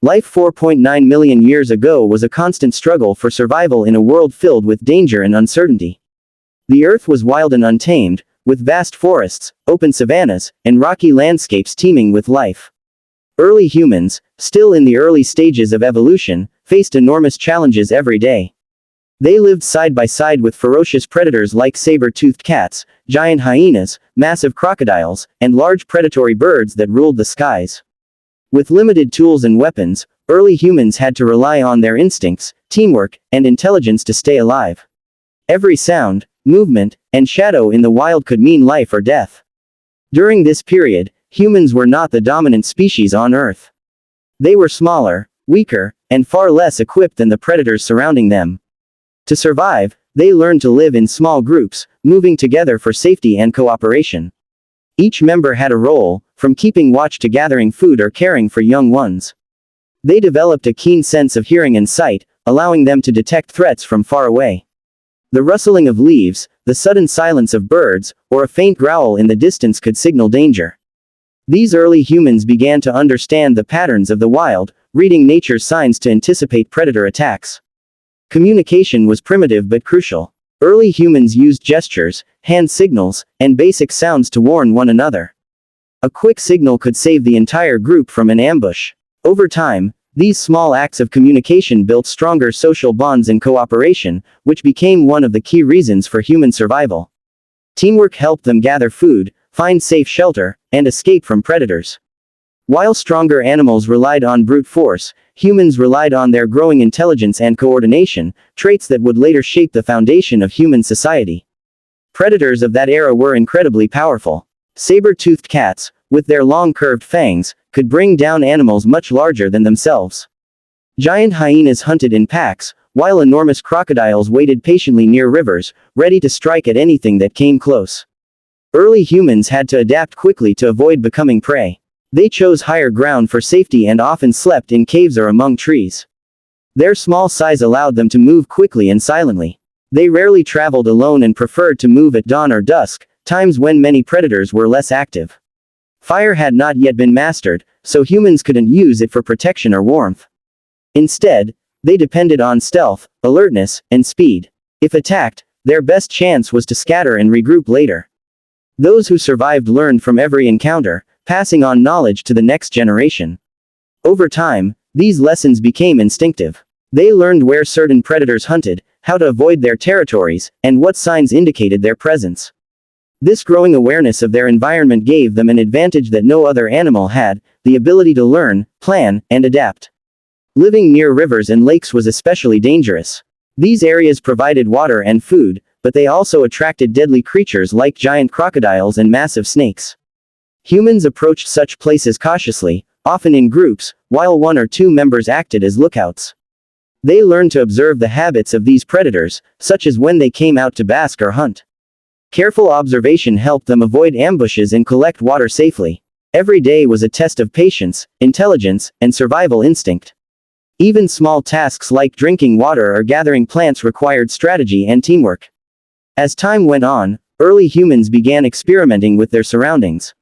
Life 4.9 million years ago was a constant struggle for survival in a world filled with danger and uncertainty. The Earth was wild and untamed, with vast forests, open savannas, and rocky landscapes teeming with life. Early humans, still in the early stages of evolution, faced enormous challenges every day. They lived side by side with ferocious predators like saber-toothed cats, giant hyenas, massive crocodiles, and large predatory birds that ruled the skies. With limited tools and weapons, early humans had to rely on their instincts, teamwork, and intelligence to stay alive. Every sound, movement, and shadow in the wild could mean life or death. During this period, humans were not the dominant species on Earth. They were smaller, weaker, and far less equipped than the predators surrounding them. To survive, they learned to live in small groups, moving together for safety and cooperation. Each member had a role, from keeping watch to gathering food or caring for young ones. They developed a keen sense of hearing and sight, allowing them to detect threats from far away. The rustling of leaves, the sudden silence of birds, or a faint growl in the distance could signal danger. These early humans began to understand the patterns of the wild, reading nature's signs to anticipate predator attacks. Communication was primitive but crucial. Early humans used gestures, hand signals, and basic sounds to warn one another. A quick signal could save the entire group from an ambush. Over time, these small acts of communication built stronger social bonds and cooperation, which became one of the key reasons for human survival. Teamwork helped them gather food, find safe shelter, and escape from predators. While stronger animals relied on brute force, humans relied on their growing intelligence and coordination, traits that would later shape the foundation of human society. Predators of that era were incredibly powerful. Saber-toothed cats, with their long curved fangs, could bring down animals much larger than themselves. Giant hyenas hunted in packs, while enormous crocodiles waited patiently near rivers, ready to strike at anything that came close. Early humans had to adapt quickly to avoid becoming prey. They chose higher ground for safety and often slept in caves or among trees. Their small size allowed them to move quickly and silently. They rarely traveled alone and preferred to move at dawn or dusk, times when many predators were less active. Fire had not yet been mastered, so humans couldn't use it for protection or warmth. Instead, they depended on stealth, alertness, and speed. If attacked, their best chance was to scatter and regroup later. Those who survived learned from every encounter, passing on knowledge to the next generation. Over time, these lessons became instinctive. They learned where certain predators hunted, how to avoid their territories, and what signs indicated their presence. This growing awareness of their environment gave them an advantage that no other animal had, the ability to learn, plan, and adapt. Living near rivers and lakes was especially dangerous. These areas provided water and food, but they also attracted deadly creatures like giant crocodiles and massive snakes. Humans approached such places cautiously, often in groups, while one or two members acted as lookouts. They learned to observe the habits of these predators, such as when they came out to bask or hunt. Careful observation helped them avoid ambushes and collect water safely. Every day was a test of patience, intelligence, and survival instinct. Even small tasks like drinking water or gathering plants required strategy and teamwork. As time went on, early humans began experimenting with their surroundings.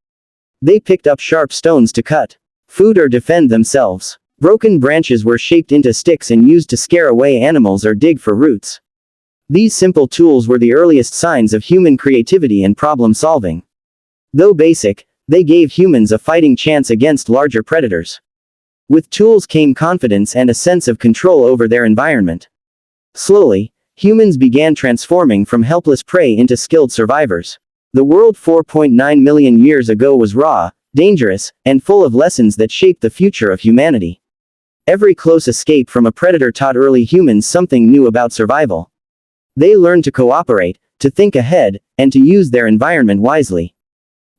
They picked up sharp stones to cut food or defend themselves. Broken branches were shaped into sticks and used to scare away animals or dig for roots. These simple tools were the earliest signs of human creativity and problem solving. Though basic, they gave humans a fighting chance against larger predators. With tools came confidence and a sense of control over their environment. Slowly, humans began transforming from helpless prey into skilled survivors. The world 4.9 million years ago was raw, dangerous, and full of lessons that shaped the future of humanity. Every close escape from a predator taught early humans something new about survival. They learned to cooperate, to think ahead, and to use their environment wisely.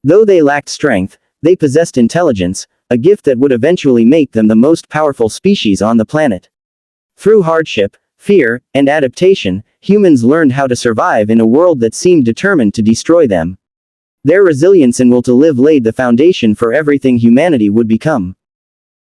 Though they lacked strength, they possessed intelligence, a gift that would eventually make them the most powerful species on the planet. Through hardship, fear, and adaptation, humans learned how to survive in a world that seemed determined to destroy them. Their resilience and will to live laid the foundation for everything humanity would become.